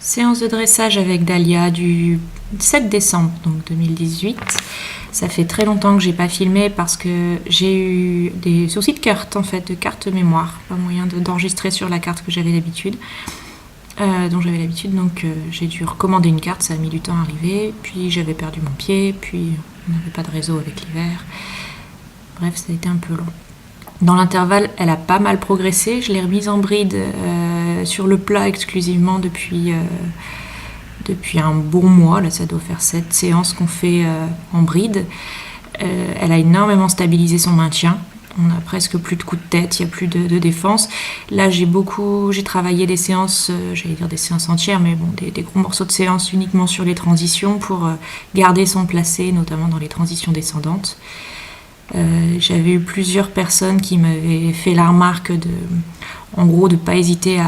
Séance de dressage avec Dahlia du 7 décembre donc 2018. Ça fait très longtemps que j'ai pas filmé parce que j'ai eu des soucis de carte en fait, de carte mémoire. Pas moyen d'enregistrer sur la carte que j'avais d'habitude. Donc j'ai dû recommander une carte, ça a mis du temps à arriver. Puis j'avais perdu mon pied, puis on n'avait pas de réseau avec l'hiver. Bref, ça a été un peu long. Dans l'intervalle, elle a pas mal progressé. Je l'ai remise en bride sur le plat exclusivement depuis un bon mois. Là, ça doit faire 7 séances qu'on fait en bride. Elle a énormément stabilisé son maintien. On a presque plus de coups de tête, il n'y a plus de défense. Là, j'ai travaillé des séances, j'allais dire des séances entières, mais bon, des gros morceaux de séances uniquement sur les transitions pour garder son placé, notamment dans les transitions descendantes. J'avais eu plusieurs personnes qui m'avaient fait la remarque en gros, de ne pas hésiter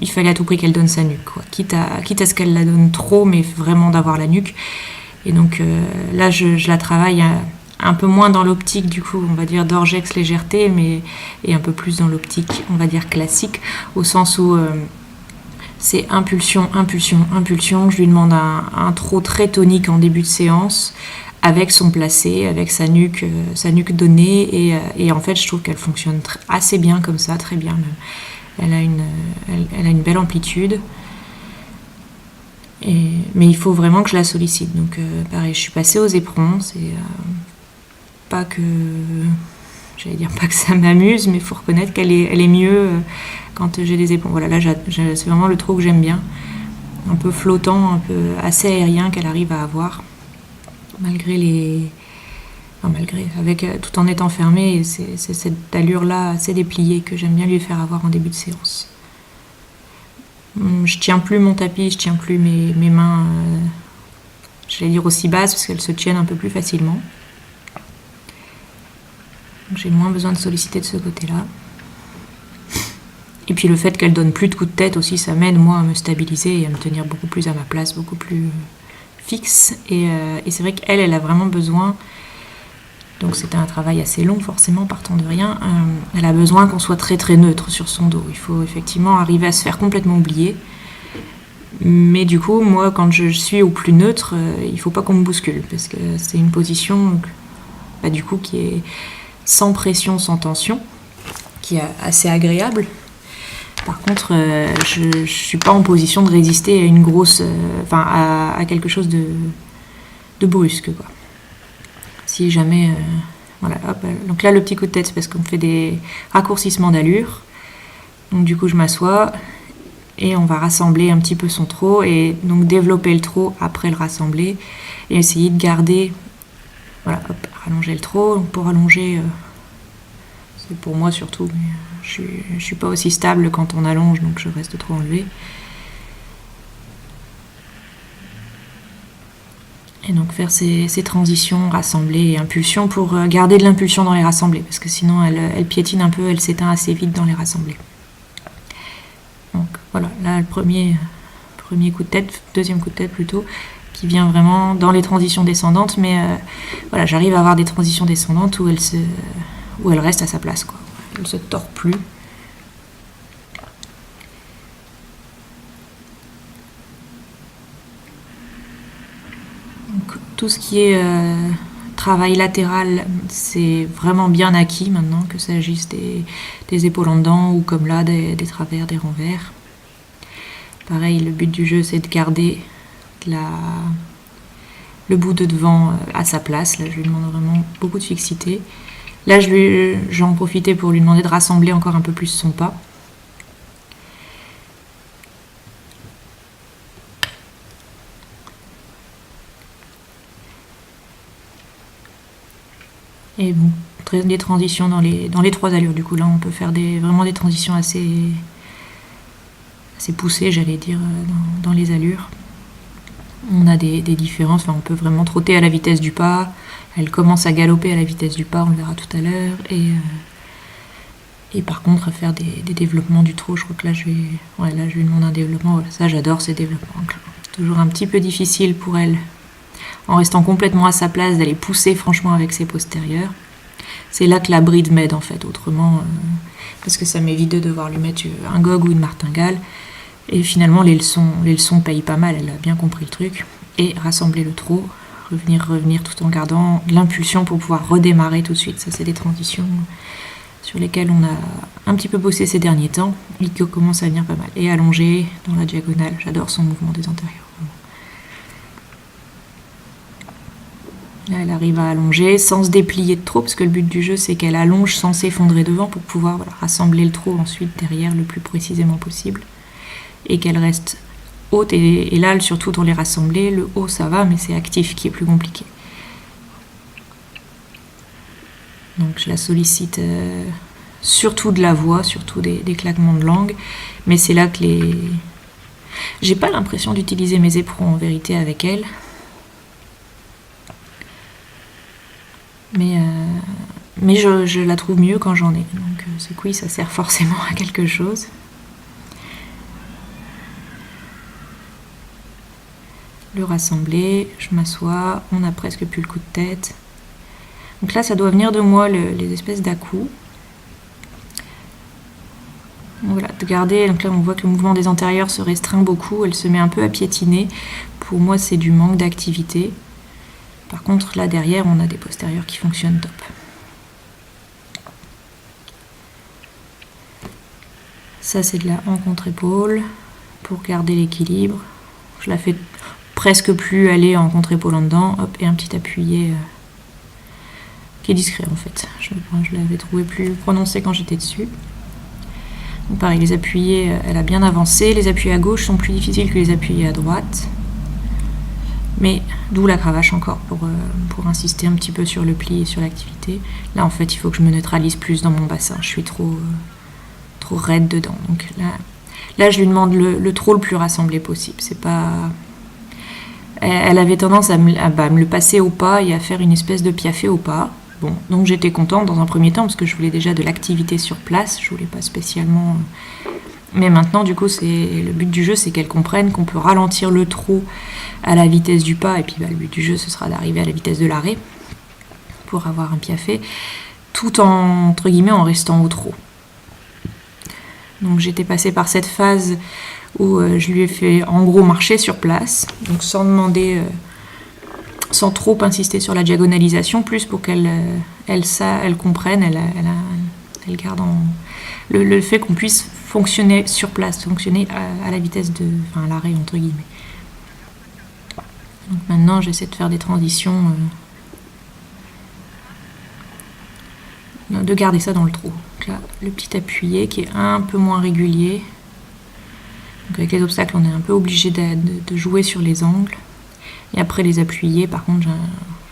il fallait à tout prix qu'elle donne sa nuque, quoi. Quitte à ce qu'elle la donne trop, mais vraiment d'avoir la nuque. Et donc là, je la travaille un peu moins dans l'optique, du coup, on va dire d'orgex légèreté, et un peu plus dans l'optique, on va dire classique, au sens où c'est impulsion, impulsion, impulsion. Je lui demande un trot très tonique en début de séance, avec son placé, avec sa nuque donnée, et en fait je trouve qu'elle fonctionne assez bien comme ça, très bien même. Elle a une belle amplitude, mais il faut vraiment que je la sollicite. Donc pareil, je suis passée aux éperons, c'est pas que ça m'amuse, mais il faut reconnaître qu'elle est mieux quand j'ai des éperons. Voilà, là c'est vraiment le trot que j'aime bien, un peu flottant, un peu assez aérien qu'elle arrive à avoir. Tout en étant fermée, c'est cette allure-là assez dépliée que j'aime bien lui faire avoir en début de séance. Je tiens plus mon tapis, je tiens plus mes mains, j'allais dire aussi basses, parce qu'elles se tiennent un peu plus facilement. Donc j'ai moins besoin de solliciter de ce côté-là. Et puis le fait qu'elle donne plus de coups de tête aussi, ça m'aide moi à me stabiliser et à me tenir beaucoup plus à ma place, beaucoup plus fixe, et c'est vrai qu'elle a vraiment besoin, donc c'était un travail assez long forcément, partant de rien, elle a besoin qu'on soit très très neutre sur son dos. Il faut effectivement arriver à se faire complètement oublier, mais du coup moi quand je suis au plus neutre, il faut pas qu'on me bouscule, parce que c'est une position du coup qui est sans pression, sans tension, qui est assez agréable. Par contre, je ne suis pas en position de résister à une grosse, à quelque chose de brusque, quoi. Si jamais, voilà, hop, donc là le petit coup de tête, c'est parce qu'on fait des raccourcissements d'allure. Donc du coup je m'assois et on va rassembler un petit peu son trot, et donc développer le trot après le rassembler et essayer de garder, voilà, hop, rallonger le trot. Donc pour allonger, c'est pour moi surtout, mais je suis pas aussi stable quand on allonge, donc je reste trop enlevée. Et donc faire ces transitions, rassembler et impulsion, pour garder de l'impulsion dans les rassemblés, parce que sinon elle piétine un peu, elle s'éteint assez vite dans les rassemblés. Donc voilà, là le premier coup de tête, deuxième coup de tête plutôt, qui vient vraiment dans les transitions descendantes, mais voilà, j'arrive à avoir des transitions descendantes où elle reste à sa place, quoi. Elle ne se tord plus. Donc, tout ce qui est travail latéral, c'est vraiment bien acquis maintenant, que ça s'agisse des épaules en dedans ou comme là, des travers, des renvers. Pareil, le but du jeu, c'est de garder le bout de devant à sa place. Là, je lui demande vraiment beaucoup de fixité. Là, j'en profitais pour lui demander de rassembler encore un peu plus son pas. Et bon, des transitions dans les trois allures. Du coup, là, on peut faire vraiment des transitions assez poussées, j'allais dire, dans les allures. On a des différences, on peut vraiment trotter à la vitesse du pas. Elle commence à galoper à la vitesse du pas, on le verra tout à l'heure. Et par contre, à faire des développements du trot, je crois que là, je lui demande un développement. Voilà, ça, j'adore ces développements. Toujours un petit peu difficile pour elle, en restant complètement à sa place, d'aller pousser franchement avec ses postérieurs. C'est là que la bride m'aide, en fait, autrement, parce que ça m'évite de devoir lui mettre un gog ou une martingale. Et finalement, les leçons payent pas mal, elle a bien compris le truc. Et rassembler le trot, revenir tout en gardant l'impulsion pour pouvoir redémarrer tout de suite. Ça, c'est des transitions sur lesquelles on a un petit peu bossé ces derniers temps et qui commencent à venir pas mal. Et allonger dans la diagonale, j'adore son mouvement des antérieurs. Là, elle arrive à allonger sans se déplier de trop, parce que le but du jeu, c'est qu'elle allonge sans s'effondrer devant pour pouvoir rassembler le trot ensuite derrière le plus précisément possible. Et qu'elle reste haute. Et là, surtout dans les rassemblés, le haut, ça va, mais c'est actif qui est plus compliqué. Donc je la sollicite surtout de la voix, surtout des claquements de langue. Mais c'est là que j'ai pas l'impression d'utiliser mes éperons en vérité avec elle. Mais je la trouve mieux quand j'en ai. Donc c'est que oui, ça sert forcément à quelque chose. Le rassembler, je m'assois, on n'a presque plus le coup de tête. Donc là, ça doit venir de moi, les espèces d'à-coups. Voilà, de garder. Donc là, on voit que le mouvement des antérieurs se restreint beaucoup, elle se met un peu à piétiner. Pour moi, c'est du manque d'activité. Par contre, là derrière, on a des postérieurs qui fonctionnent top. Ça, c'est de la en contre-épaule pour garder l'équilibre. Je la fais presque plus aller en contre-épaule en dedans. Hop, et un petit appuyé qui est discret en fait. Je l'avais trouvé plus prononcé quand j'étais dessus. Donc pareil, les appuyés, elle a bien avancé. Les appuyés à gauche sont plus difficiles que les appuyés à droite. Mais d'où la cravache encore, pour insister un petit peu sur le pli et sur l'activité. Là, en fait, il faut que je me neutralise plus dans mon bassin. Je suis trop raide dedans. Donc là je lui demande le trot le plus rassemblé possible. C'est pas... Elle avait tendance à me le passer au pas et à faire une espèce de piafé au pas. Bon, donc j'étais contente dans un premier temps parce que je voulais déjà de l'activité sur place. Je voulais pas spécialement... Mais maintenant, du coup, le but du jeu, c'est qu'elle comprenne qu'on peut ralentir le trot à la vitesse du pas, et puis le but du jeu, ce sera d'arriver à la vitesse de l'arrêt pour avoir un piafé, tout entre guillemets en restant au trot. Donc j'étais passée par cette phase où je lui ai fait en gros marcher sur place, donc sans demander, sans trop insister sur la diagonalisation, plus pour qu'elle comprenne, elle garde le fait qu'on puisse fonctionner sur place, fonctionner à la vitesse à l'arrêt entre guillemets. Donc maintenant j'essaie de faire des transitions, de garder ça dans le trou. Donc là, le petit appuyé qui est un peu moins régulier. Donc avec les obstacles, on est un peu obligé de jouer sur les angles. Et après les appuyés, par contre,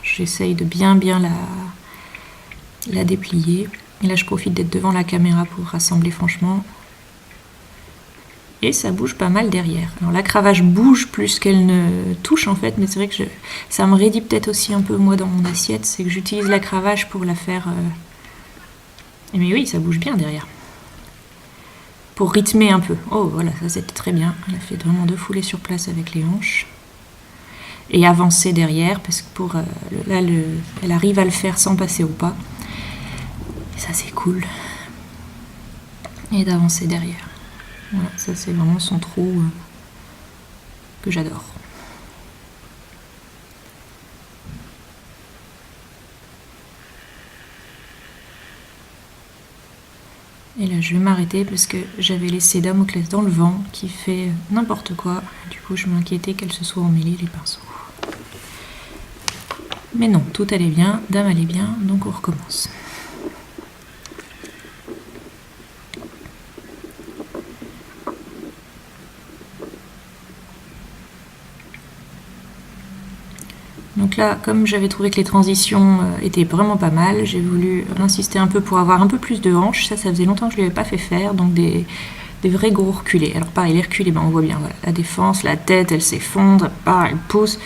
j'essaye de bien la déplier. Et là, je profite d'être devant la caméra pour rassembler franchement. Et ça bouge pas mal derrière. Alors la cravache bouge plus qu'elle ne touche en fait, mais c'est vrai que ça me raidit peut-être aussi un peu moi dans mon assiette, c'est que j'utilise la cravache pour la faire... Mais oui, ça bouge bien derrière. Pour rythmer un peu. Oh voilà, ça c'était très bien. Elle a fait vraiment 2 foulées sur place avec les hanches. Et avancer derrière, parce que elle arrive à le faire sans passer au pas. Et ça c'est cool. Et d'avancer derrière. Voilà, ça c'est vraiment son trot que j'adore. Et là je vais m'arrêter parce que j'avais laissé Damoclès dans le vent qui fait n'importe quoi. Du coup je m'inquiétais qu'elle se soit emmêlée les pinceaux. Mais non, tout allait bien, Dame allait bien, donc on recommence. Donc là, comme j'avais trouvé que les transitions étaient vraiment pas mal, j'ai voulu insister un peu pour avoir un peu plus de hanches. Ça faisait longtemps que je ne lui avais pas fait faire, donc des vrais gros reculés. Alors pareil, les reculés, on voit bien, voilà, la défense, la tête, elle s'effondre, elle pousse,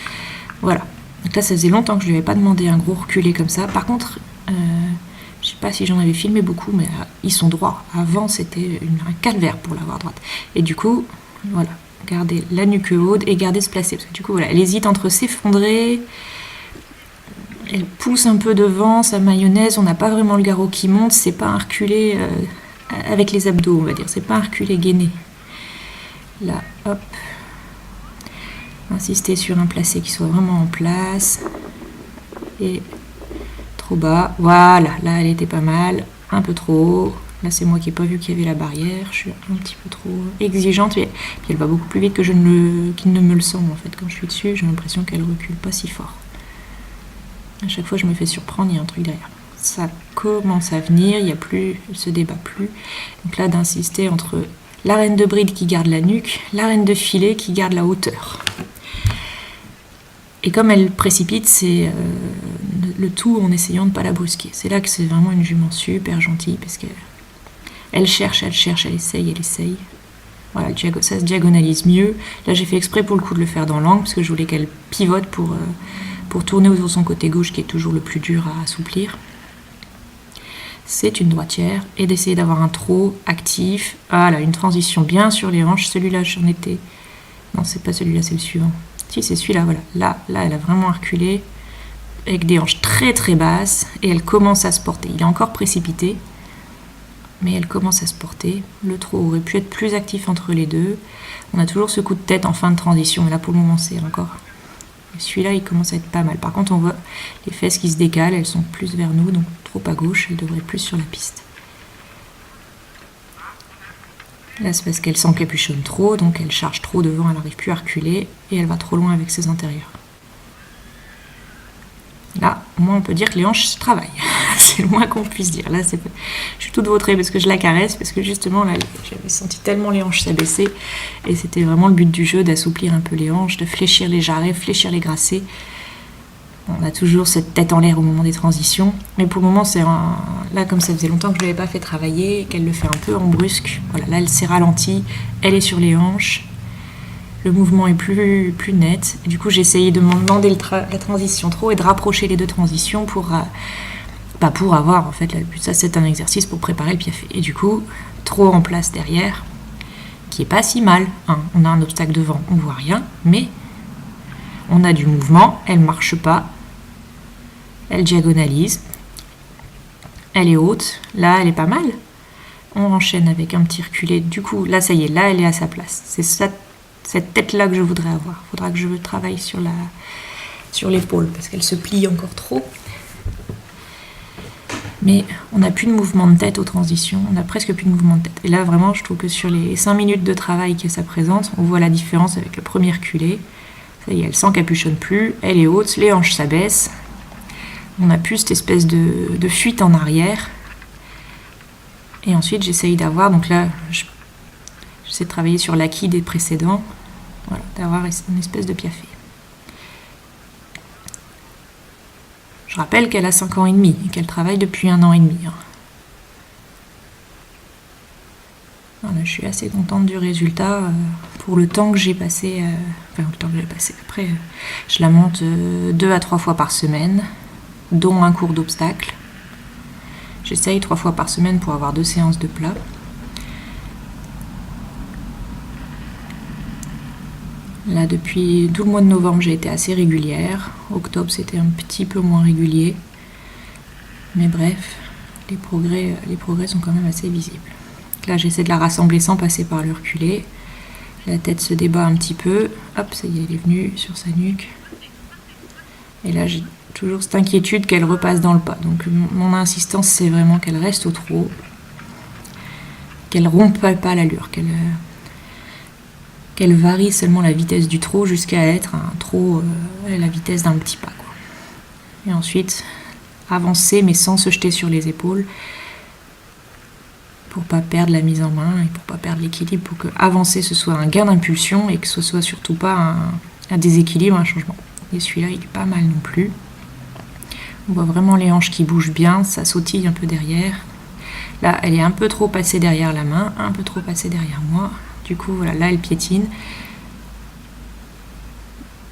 voilà. Donc là, ça faisait longtemps que je ne lui avais pas demandé un gros reculé comme ça. Par contre, je ne sais pas si j'en avais filmé beaucoup, mais ils sont droits. Avant, c'était un calvaire pour l'avoir droite. Et du coup, voilà. Garder la nuque haute et garder se placer. Parce que du coup, voilà, elle hésite entre s'effondrer, elle pousse un peu devant, sa mayonnaise, on n'a pas vraiment le garrot qui monte, c'est pas un reculé avec les abdos, on va dire, c'est pas un reculé gainé. Là, hop. Insister sur un placé qui soit vraiment en place. Et trop bas. Voilà, là elle était pas mal. Un peu trop haut. Là c'est moi qui n'ai pas vu qu'il y avait la barrière. Je suis un petit peu trop exigeante. Et puis elle va beaucoup plus vite que qu'il ne me le semble en fait. Quand je suis dessus, j'ai l'impression qu'elle recule pas si fort. À chaque fois je me fais surprendre, il y a un truc derrière. Ça commence à venir, il y a plus, elle se débat plus. Donc là d'insister entre la reine de bride qui garde la nuque, la reine de filet qui garde la hauteur. Et comme elle précipite, c'est le tout en essayant de ne pas la brusquer. C'est là que c'est vraiment une jument super gentille, parce qu'elle cherche, elle essaye. Voilà, ça se diagonalise mieux. Là, j'ai fait exprès pour le coup de le faire dans l'angle, parce que je voulais qu'elle pivote pour tourner autour de son côté gauche, qui est toujours le plus dur à assouplir. C'est une droitière, et d'essayer d'avoir un trot actif. Voilà, une transition bien sur les hanches. Celui-là, j'en étais... Non, c'est pas celui-là, c'est le suivant. Si, c'est celui-là, voilà. Là, elle a vraiment reculé, avec des hanches très très basses, et elle commence à se porter. Il est encore précipité, mais elle commence à se porter. Le trot aurait pu être plus actif entre les deux. On a toujours ce coup de tête en fin de transition, mais là pour le moment c'est encore... Celui-là il commence à être pas mal. Par contre on voit les fesses qui se décalent, elles sont plus vers nous, donc trop à gauche, elles devraient être plus sur la piste. Là c'est parce qu'elle s'encapuchonne trop, donc elle charge trop devant, elle n'arrive plus à reculer, et elle va trop loin avec ses antérieurs. Là, au moins on peut dire que les hanches travaillent. C'est le moins qu'on puisse dire. Là, je suis toute vautrée parce que je la caresse, parce que justement, là, j'avais senti tellement les hanches s'abaisser. Et c'était vraiment le but du jeu, d'assouplir un peu les hanches, de fléchir les jarrets, fléchir les gracets. On a toujours cette tête en l'air au moment des transitions. Mais pour le moment, là, comme ça faisait longtemps que je ne l'avais pas fait travailler, qu'elle le fait un peu en brusque. Voilà, là, elle s'est ralentie, elle est sur les hanches. Le mouvement est plus net. Et du coup, j'ai essayé de demander la transition trop et de rapprocher les deux transitions pour avoir, en fait, ça c'est un exercice pour préparer le piafé. Et du coup, trop en place derrière, qui est pas si mal. Hein. On a un obstacle devant, on voit rien, mais on a du mouvement, elle marche pas, elle diagonalise, elle est haute, là elle est pas mal. On enchaîne avec un petit reculé. Du coup, là ça y est, là elle est à sa place. C'est cette tête-là que je voudrais avoir. Il faudra que je travaille sur l'épaule, parce qu'elle se plie encore trop. Mais on n'a plus de mouvement de tête aux transitions, on n'a presque plus de mouvement de tête. Et là, vraiment, je trouve que sur les 5 minutes de travail que ça présente, on voit la différence avec le premier reculé. Ça y est, elle s'encapuchonne plus, elle est haute, les hanches s'abaissent. On n'a plus cette espèce de fuite en arrière. Et ensuite, j'essaye d'avoir, donc là, j'essaie de travailler sur l'acquis des précédents, voilà, d'avoir une espèce de piafé. Je rappelle qu'elle a 5 ans et demi et qu'elle travaille depuis 1 an et demi. Voilà, je suis assez contente du résultat pour le temps que j'ai passé. Après, je la monte 2 à 3 fois par semaine, dont un cours d'obstacle. J'essaye 3 fois par semaine pour avoir 2 séances de plat. Là, depuis tout le mois de novembre, j'ai été assez régulière. Octobre, c'était un petit peu moins régulier. Mais bref, les progrès sont quand même assez visibles. Là, j'essaie de la rassembler sans passer par le reculé. La tête se débat un petit peu. Hop, ça y est, elle est venue sur sa nuque. Et là, j'ai toujours cette inquiétude qu'elle repasse dans le pas. Donc, mon insistance, c'est vraiment qu'elle reste au trot. Qu'elle rompe pas l'allure. Qu'elle varie seulement la vitesse du trot jusqu'à être un trot à la vitesse d'un petit pas, quoi. Et ensuite, avancer mais sans se jeter sur les épaules pour pas perdre la mise en main et pour pas perdre l'équilibre, pour que avancer ce soit un gain d'impulsion et que ce soit surtout pas un déséquilibre, un changement. Et celui-là, il est pas mal non plus. On voit vraiment les hanches qui bougent bien, ça sautille un peu derrière. Là, elle est un peu trop passée derrière la main, un peu trop passée derrière moi. Du coup, voilà, là, elle piétine.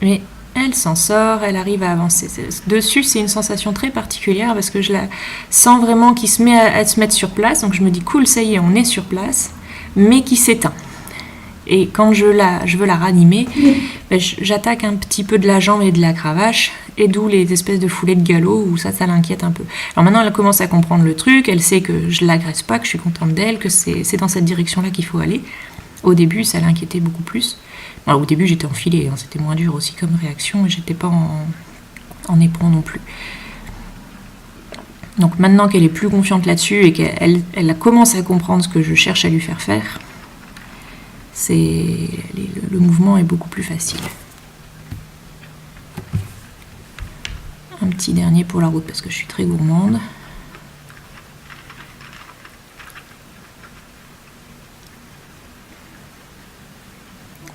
Mais elle s'en sort, elle arrive à avancer. Dessus, c'est une sensation très particulière parce que je la sens vraiment qui se met à se mettre sur place. Donc, je me dis, cool, ça y est, on est sur place, mais qui s'éteint. Et quand je veux la ranimer, j'attaque un petit peu de la jambe et de la cravache, et d'où les espèces de foulées de galop où ça l'inquiète un peu. Alors maintenant, elle commence à comprendre le truc, elle sait que je l'agresse pas, que je suis contente d'elle, que c'est dans cette direction-là qu'il faut aller. Au début, ça l'inquiétait beaucoup plus. Alors, au début, j'étais enfilée, hein, c'était moins dur aussi comme réaction, et j'étais pas en éperon non plus. Donc maintenant qu'elle est plus confiante là-dessus et qu'elle commence à comprendre ce que je cherche à lui faire faire, le mouvement est beaucoup plus facile. Un petit dernier pour la route parce que je suis très gourmande.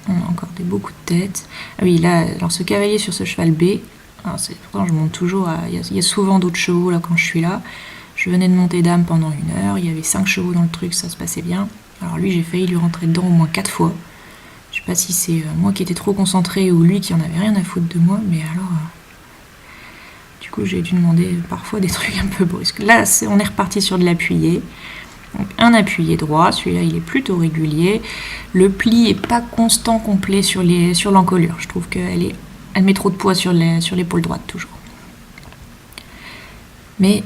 On a encore beaucoup de têtes. Ah oui, là, alors ce cavalier sur ce cheval B, pourtant je monte toujours, il y a souvent d'autres chevaux là quand je suis là. Je venais de monter dame pendant 1 heure, il y avait 5 chevaux dans le truc, ça se passait bien. Alors lui, j'ai failli lui rentrer dedans au moins 4 fois. Je sais pas si c'est moi qui étais trop concentrée ou lui qui en avait rien à foutre de moi, mais alors... du coup, j'ai dû demander parfois des trucs un peu brusques. Là, on est reparti sur de l'appuyé. Donc, un appuyé droit, celui-là, il est plutôt régulier. Le pli est pas constant complet sur l'encolure. Je trouve qu'elle met trop de poids sur l'épaule droite, toujours. Mais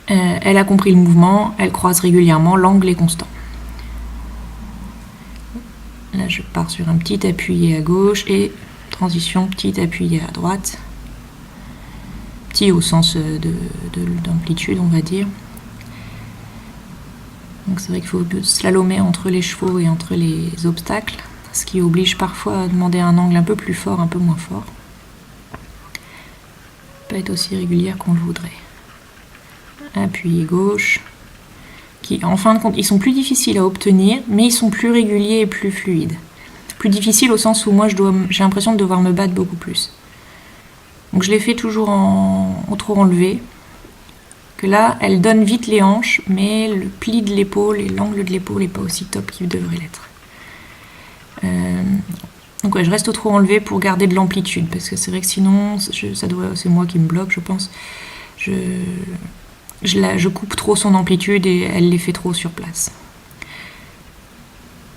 elle a compris le mouvement, elle croise régulièrement, l'angle est constant. Là, je pars sur un petit appuyé à gauche et transition, petit appuyé à droite. Petit au sens d'amplitude, on va dire. Donc c'est vrai qu'il faut slalomer entre les chevaux et entre les obstacles, ce qui oblige parfois à demander un angle un peu plus fort, un peu moins fort. Pas être aussi régulière qu'on le voudrait. Appuyé gauche, qui en fin de compte, ils sont plus difficiles à obtenir, mais ils sont plus réguliers et plus fluides. Plus difficiles au sens où moi j'ai l'impression de devoir me battre beaucoup plus. Donc je les fais toujours au trop enlevé. Que là, elle donne vite les hanches, mais le pli de l'épaule et l'angle de l'épaule n'est pas aussi top qu'il devrait l'être. Donc ouais, je reste au trop enlevé pour garder de l'amplitude, parce que c'est vrai que sinon, c'est moi qui me bloque, je pense. Je coupe trop son amplitude et elle les fait trop sur place.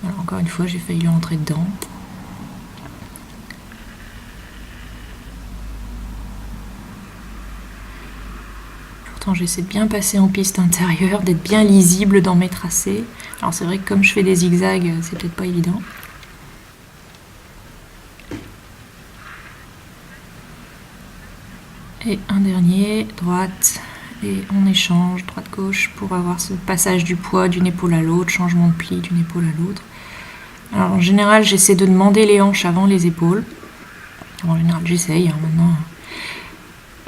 Alors, encore une fois, j'ai failli lui rentrer dedans. Pourtant, j'essaie de bien passer en piste intérieure, d'être bien lisible dans mes tracés. Alors c'est vrai que comme je fais des zigzags, c'est peut-être pas évident. Et un dernier, droite, et on échange droite-gauche pour avoir ce passage du poids d'une épaule à l'autre, changement de pli d'une épaule à l'autre. Alors en général, j'essaie de demander les hanches avant les épaules. En général, j'essaye, maintenant.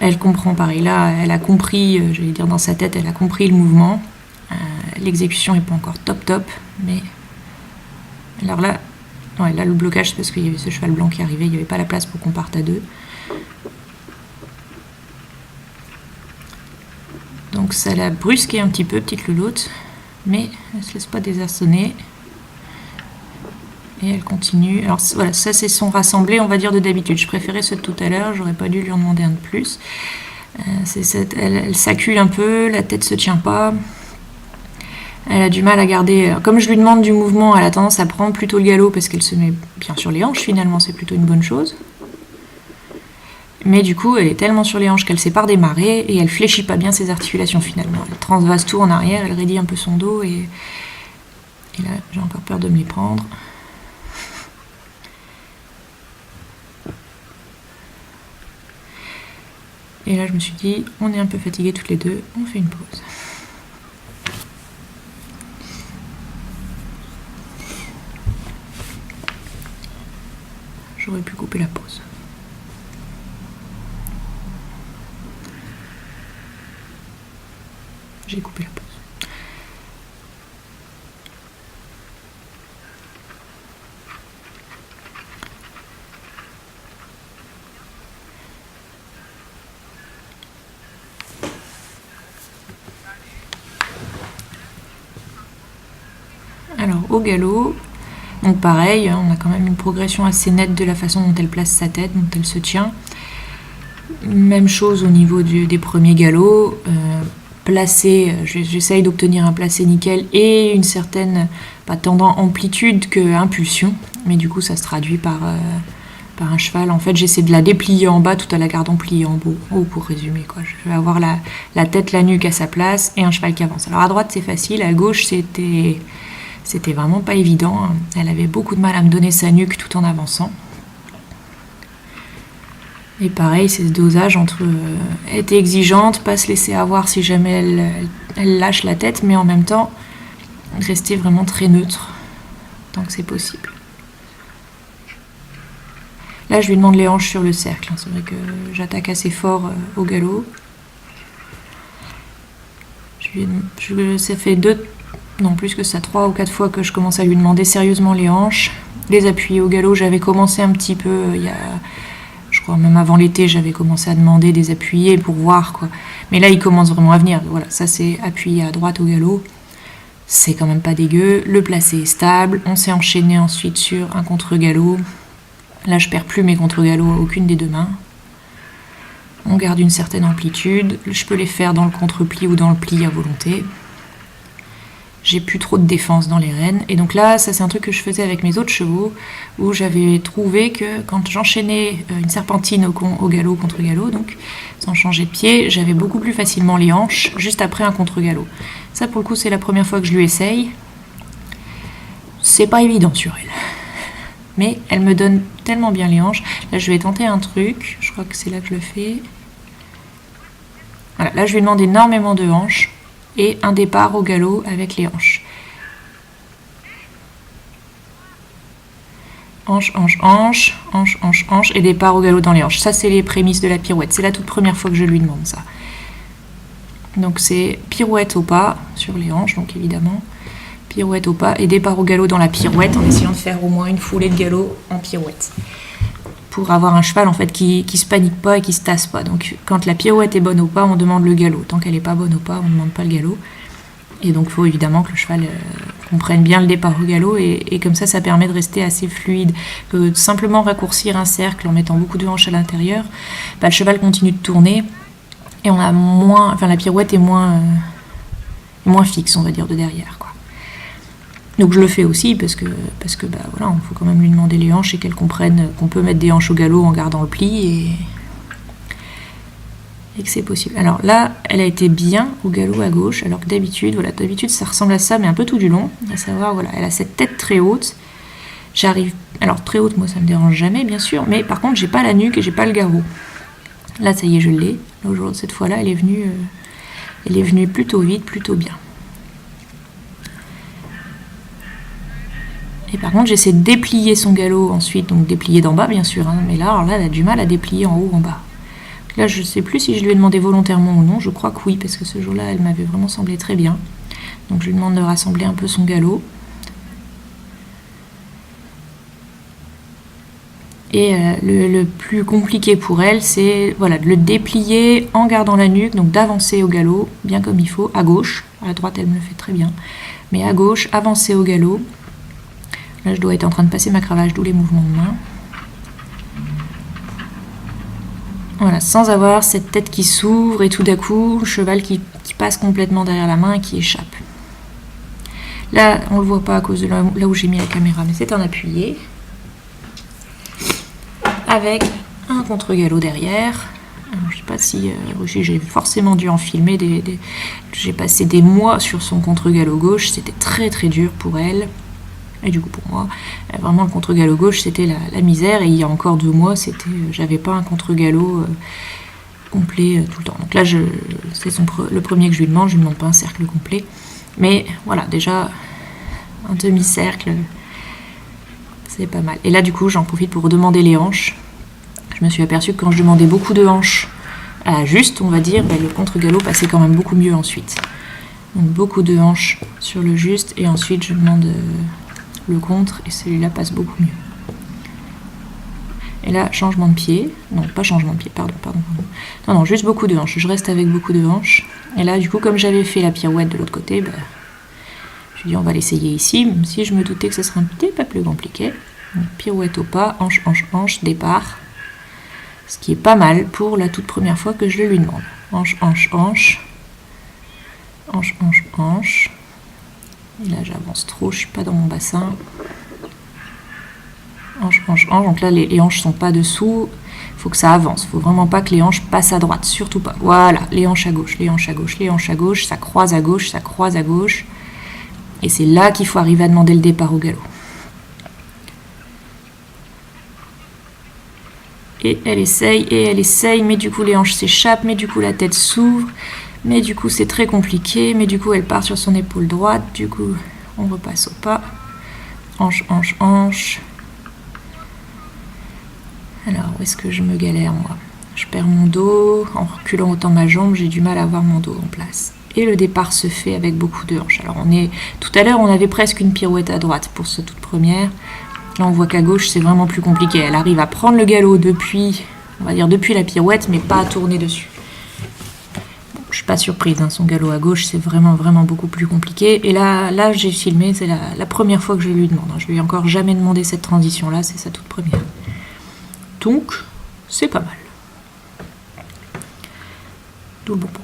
Elle comprend pareil, là, elle a compris, j'allais dire dans sa tête, elle a compris le mouvement. L'exécution n'est pas encore top, mais... Alors là, ouais, là le blocage, c'est parce qu'il y avait ce cheval blanc qui arrivait, il n'y avait pas la place pour qu'on parte à deux. Donc ça l'a brusqué un petit peu, petite louloute, mais elle ne se laisse pas désarçonner. Et elle continue. Alors voilà, ça c'est son rassemblé, on va dire, de d'habitude. Je préférais ceux de tout à l'heure, j'aurais pas dû lui en demander un de plus. Elle s'accule un peu, la tête se tient pas. Elle a du mal à garder... Comme je lui demande du mouvement, elle a tendance à prendre plutôt le galop parce qu'elle se met bien sur les hanches, finalement, c'est plutôt une bonne chose. Mais du coup, elle est tellement sur les hanches qu'elle sait pas redémarrer et elle fléchit pas bien ses articulations, finalement. Elle transvase tout en arrière, elle raidit un peu son dos et là, j'ai encore peur de me les prendre. Et là, je me suis dit, on est un peu fatigués toutes les deux, on fait une pause. J'aurais pu couper la pause. J'ai coupé la pause. Alors, au galop, donc pareil, on a quand même une progression assez nette de la façon dont elle place sa tête, dont elle se tient. Même chose au niveau des premiers galops. Placé, j'essaye d'obtenir un placé nickel et une certaine, pas tant amplitude que impulsion, mais du coup ça se traduit par un cheval. En fait, j'essaie de la déplier en bas tout à la gardant pliée en haut pour résumer, quoi. Je vais avoir la tête, la nuque à sa place et un cheval qui avance. Alors à droite c'est facile, à gauche c'est C'était vraiment pas évident. Elle avait beaucoup de mal à me donner sa nuque tout en avançant. Et pareil, c'est ce dosage entre être exigeante, pas se laisser avoir si jamais elle lâche la tête, mais en même temps rester vraiment très neutre tant que c'est possible. Là, je lui demande les hanches sur le cercle. C'est vrai que j'attaque assez fort au galop. Ça fait plus que ça, 3 ou 4 fois que je commence à lui demander sérieusement les hanches. Les appuyer au galop, j'avais commencé un petit peu, je crois même avant l'été, j'avais commencé à demander des appuyés pour voir, quoi. Mais là, il commence vraiment à venir. Voilà, ça c'est appuyer à droite au galop. C'est quand même pas dégueu. Le placé est stable. On s'est enchaîné ensuite sur un contre-galop. Là, je perds plus mes contre-galops à aucune des deux mains. On garde une certaine amplitude. Je peux les faire dans le contre-pli ou dans le pli à volonté. J'ai plus trop de défense dans les rênes. Et donc là, ça c'est un truc que je faisais avec mes autres chevaux, où j'avais trouvé que quand j'enchaînais une serpentine au galop, contre-galop, donc sans changer de pied, j'avais beaucoup plus facilement les hanches juste après un contre-galop. Ça pour le coup, c'est la première fois que je lui essaye. C'est pas évident sur elle. Mais elle me donne tellement bien les hanches. Là, je vais tenter un truc. Je crois que c'est là que je le fais. Voilà, là, je lui demande énormément de hanches et un départ au galop avec les hanches. Hanche, hanche, hanche, hanche, hanche, hanche, et départ au galop dans les hanches. Ça, c'est les prémices de la pirouette. C'est la toute première fois que je lui demande ça. Donc, c'est pirouette au pas sur les hanches, donc évidemment. Pirouette au pas et départ au galop dans la pirouette en essayant de faire au moins une foulée de galop en pirouette. Pour avoir un cheval en fait qui se panique pas et qui se tasse pas. Donc quand la pirouette est bonne au pas, on demande le galop. Tant qu'elle est pas bonne au pas, on ne demande pas le galop. Et donc il faut évidemment que le cheval comprenne bien le départ au galop et comme ça permet de rester assez fluide. Que simplement raccourcir un cercle en mettant beaucoup de hanches à l'intérieur, le cheval continue de tourner et on a moins, la pirouette est moins fixe, on va dire, de derrière, quoi. Donc je le fais aussi parce que voilà, il faut quand même lui demander les hanches et qu'elle comprenne qu'on peut mettre des hanches au galop en gardant le pli et que c'est possible. Alors là, elle a été bien au galop à gauche, alors que d'habitude ça ressemble à ça, mais un peu tout du long. À savoir, voilà, elle a cette tête très haute. Alors très haute, moi ça me dérange jamais, bien sûr, mais par contre j'ai pas la nuque et j'ai pas le garrot. Là, ça y est, je l'ai. Cette fois-là, elle est venue plutôt vite, plutôt bien. Et par contre, j'essaie de déplier son galop ensuite, donc déplier d'en bas bien sûr, hein, mais là, elle a du mal à déplier en haut ou en bas. Là, je ne sais plus si je lui ai demandé volontairement ou non, je crois que oui, parce que ce jour-là, elle m'avait vraiment semblé très bien. Donc je lui demande de rassembler un peu son galop. Et le plus compliqué pour elle, c'est de le déplier en gardant la nuque, donc d'avancer au galop, bien comme il faut, à gauche. À droite, elle me le fait très bien. Mais à gauche, avancer au galop. Là, je dois être en train de passer ma cravache, d'où les mouvements de main. Voilà, sans avoir cette tête qui s'ouvre et tout d'un coup, le cheval qui passe complètement derrière la main et qui échappe. Là, on ne le voit pas à cause de là où j'ai mis la caméra, mais c'est un appuyé. Avec un contre-galop derrière. Alors, je ne sais pas si j'ai forcément dû en filmer. J'ai passé des mois sur son contre-galop gauche. C'était très très dur pour elle. Et du coup pour moi, vraiment le contre-galop gauche c'était la misère. Et il y a encore 2 mois, j'avais pas un contre-galop complet tout le temps. Donc là, c'est le premier que je lui demande pas un cercle complet. Mais voilà, déjà un demi-cercle, c'est pas mal. Et là du coup, j'en profite pour demander les hanches. Je me suis aperçue que quand je demandais beaucoup de hanches à juste, on va dire, le contre-galop passait quand même beaucoup mieux ensuite. Donc beaucoup de hanches sur le juste et ensuite je demande le contre et celui-là passe beaucoup mieux. Et là, changement de pied. Non, pas changement de pied, pardon. Non, juste beaucoup de hanches. Je reste avec beaucoup de hanches. Et là, du coup, comme j'avais fait la pirouette de l'autre côté, je me suis dit on va l'essayer ici, même si je me doutais que ce serait un petit peu plus compliqué. Donc, pirouette au pas, hanche, hanche, hanche, départ. Ce qui est pas mal pour la toute première fois que je le lui demande. Hanche, hanche, hanche. Hanche, hanche, hanche. Et là, j'avance trop, je suis pas dans mon bassin. Hanche, hanche, hanche. Donc là, les hanches sont pas dessous. Il faut que ça avance. Il faut vraiment pas que les hanches passent à droite. Surtout pas. Voilà, les hanches à gauche, les hanches à gauche, les hanches à gauche. Ça croise à gauche, ça croise à gauche. Et c'est là qu'il faut arriver à demander le départ au galop. Et elle essaye, mais du coup les hanches s'échappent, mais du coup la tête s'ouvre, mais du coup c'est très compliqué, mais du coup elle part sur son épaule droite, du coup on repasse au pas. Hanche, hanche, hanche. Alors où est-ce que je me galère moi? Je perds mon dos, en reculant autant ma jambe, j'ai du mal à avoir mon dos en place. Et le départ se fait avec beaucoup de hanches. Alors tout à l'heure on avait presque une pirouette à droite pour cette toute première. Là on voit qu'à gauche c'est vraiment plus compliqué. Elle arrive à prendre le galop depuis, on va dire depuis la pirouette, mais pas à tourner dessus. Bon, je suis pas surprise, hein, son galop à gauche c'est vraiment beaucoup plus compliqué. Et là j'ai filmé, c'est la première fois que je lui demande. Je lui ai encore jamais demandé cette transition là, c'est sa toute première. Donc c'est pas mal. D'où le bon pot.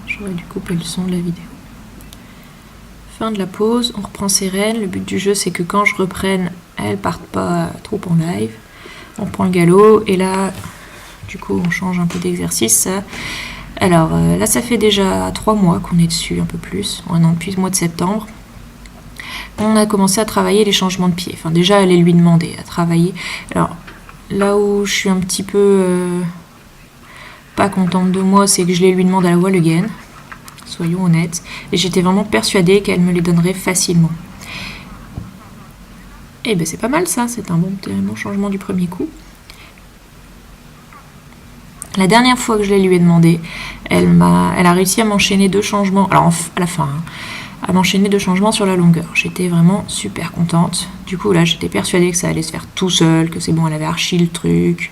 J'aurais dû couper le son de la vidéo. Fin de la pause, on reprend ses rênes. Le but du jeu, c'est que quand je reprenne, elles partent pas trop en live. On prend le galop et là, du coup, on change un peu d'exercice. Alors là, ça fait déjà 3 mois qu'on est dessus, un peu plus. Depuis le mois de septembre. On a commencé à travailler les changements de pied. Enfin, déjà, aller lui demander à travailler. Alors, là où je suis un petit peu pas contente de moi, c'est que je les lui demande à la wall again. Soyons honnêtes. Et j'étais vraiment persuadée qu'elle me les donnerait facilement. Et ben c'est pas mal ça, c'est un bon changement du premier coup. La dernière fois que je les lui ai demandé, elle a réussi à m'enchaîner 2 changements. Alors à la fin, à m'enchaîner 2 changements sur la longueur. J'étais vraiment super contente. Du coup là, j'étais persuadée que ça allait se faire tout seul, que c'est bon, elle avait archi le truc.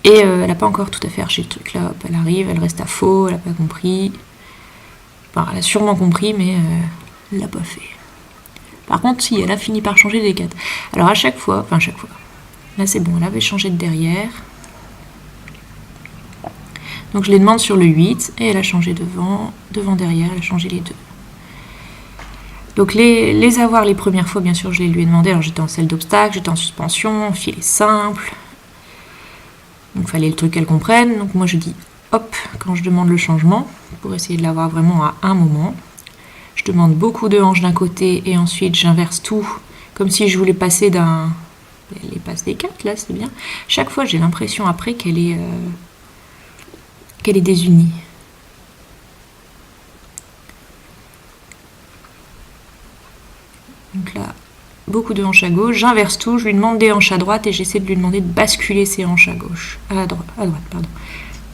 Et elle n'a pas encore tout à fait archi le truc. Là, hop, elle arrive, elle reste à faux, elle n'a pas compris. Enfin, elle a sûrement compris, mais elle l'a pas fait. Par contre, si, elle a fini par changer des 4. Alors à chaque fois, là c'est bon, elle avait changé de derrière. Donc je les demande sur le 8, et elle a changé devant, derrière, elle a changé les 2. Donc les avoir les premières fois, bien sûr, je les lui ai demandé. Alors j'étais en selle d'obstacle, j'étais en suspension, filet simple. Donc il fallait le truc qu'elle comprenne. Donc moi je dis hop quand je demande le changement pour essayer de l'avoir vraiment à un moment. Je demande beaucoup de hanches d'un côté et ensuite j'inverse tout comme si je voulais passer d'un... Elle les passe des 4 là, c'est bien. Chaque fois j'ai l'impression après qu'elle est désunie. Donc là, beaucoup de hanches à gauche, j'inverse tout, je lui demande des hanches à droite et j'essaie de lui demander de basculer ses hanches à droite, pardon.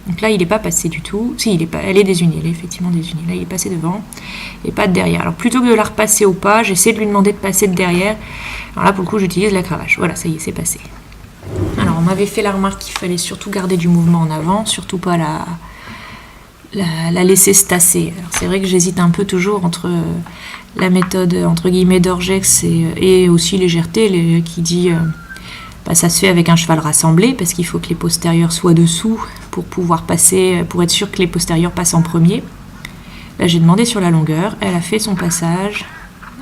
Donc là, il n'est pas passé du tout. Si, elle est désunie, elle est effectivement désunie. Là, il est passé devant et pas de derrière. Alors plutôt que de la repasser au pas, j'essaie de lui demander de passer de derrière. Alors là, pour le coup, j'utilise la cravache. Voilà, ça y est, c'est passé. Alors, on m'avait fait la remarque qu'il fallait surtout garder du mouvement en avant, surtout pas la laisser se tasser. Alors c'est vrai que j'hésite un peu toujours entre la méthode entre guillemets d'Orgex et aussi légèreté qui dit ça se fait avec un cheval rassemblé parce qu'il faut que les postérieurs soient dessous pour pouvoir passer, pour être sûr que les postérieurs passent en premier. Là j'ai demandé sur la longueur, elle a fait son passage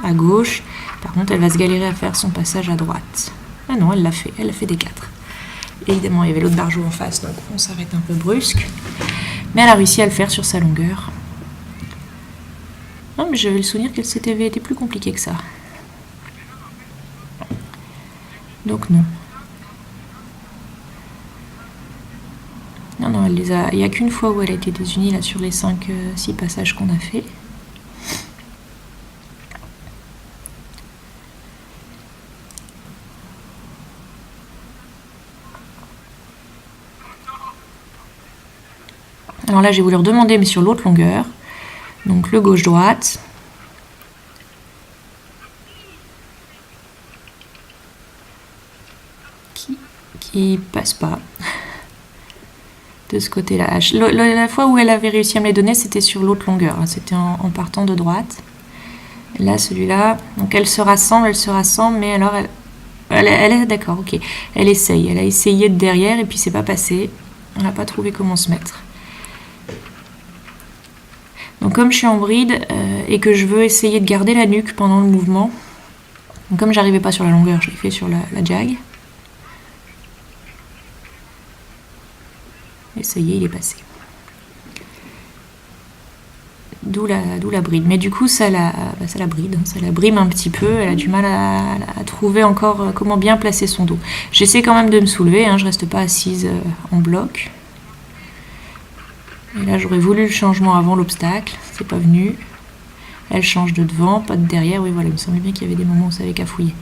à gauche, par contre elle va se galérer à faire son passage à droite. Ah non, elle l'a fait des 4. Évidemment il y avait l'autre barjot en face, donc on s'arrête un peu brusque. Mais elle a réussi à le faire sur sa longueur. Non, mais j'avais le souvenir qu'elle avait été plus compliquée que ça. Donc non. Non, il n'y a qu'une fois où elle a été désunie là sur les 5-6 passages qu'on a fait. Alors là, j'ai voulu redemander, mais sur l'autre longueur. Donc le gauche-droite. Qui passe pas. De ce côté-là. La fois où elle avait réussi à me les donner, c'était sur l'autre longueur. C'était en partant de droite. Là, celui-là, donc elle se rassemble, mais alors elle est d'accord, ok. Elle essaye, elle a essayé de derrière et puis c'est pas passé. Elle n'a pas trouvé comment se mettre. Donc comme je suis en bride et que je veux essayer de garder la nuque pendant le mouvement, donc comme j'arrivais pas sur la longueur, je l'ai fait sur la jag. Et ça y est, il est passé. D'où la bride. Mais du coup, ça la bride, ça la brime un petit peu. Elle a du mal à trouver encore comment bien placer son dos. J'essaie quand même de me soulever, hein, je reste pas assise en bloc. Et là, j'aurais voulu le changement avant l'obstacle, c'est pas venu. Elle change de devant, pas de derrière. Oui, voilà, il me semblait bien qu'il y avait des moments où ça avait qu'à fouiller.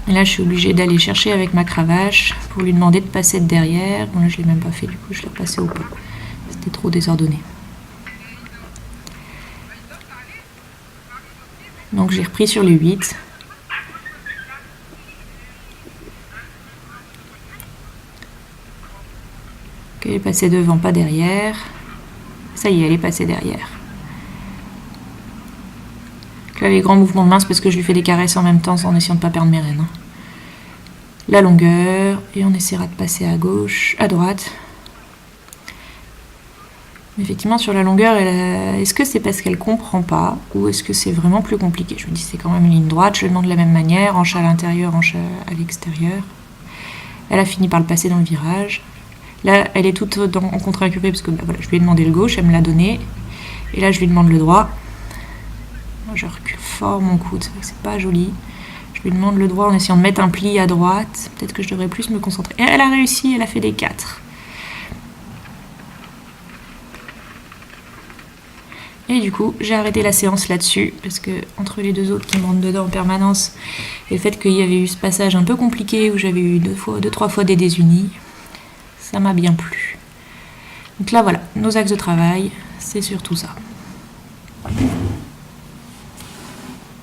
Et là, je suis obligée d'aller chercher avec ma cravache pour lui demander de passer de derrière. Bon, là, je l'ai même pas fait, du coup, je l'ai repassé au pas. C'était trop désordonné. Donc, j'ai repris sur les 8. Elle est passée devant, pas derrière. Ça y est, elle est passée derrière. Donc là, les grands mouvements de main, c'est parce que je lui fais des caresses en même temps en essayant de ne pas perdre mes rênes. La longueur, et on essaiera de passer à gauche, à droite. Effectivement, sur la longueur, est-ce que c'est parce qu'elle comprend pas ou est-ce que c'est vraiment plus compliqué? Je me dis, c'est quand même une ligne droite, je le demande de la même manière, hanche à l'intérieur, hanche à l'extérieur. Elle a fini par le passer dans le virage. Là, elle est toute en contre-incurvé parce que voilà, je lui ai demandé le gauche, elle me l'a donné. Et là, je lui demande le droit. Moi, je recule fort mon coude, c'est vrai que c'est pas joli. Je lui demande le droit en essayant de mettre un pli à droite. Peut-être que je devrais plus me concentrer. Et elle a réussi, elle a fait des 4. Et du coup, j'ai arrêté la séance là-dessus, parce que entre les deux autres qui me rentrent dedans en permanence, et le fait qu'il y avait eu ce passage un peu compliqué où j'avais eu 2-3 fois des désunis, ça m'a bien plu. Donc là voilà, nos axes de travail, c'est surtout ça.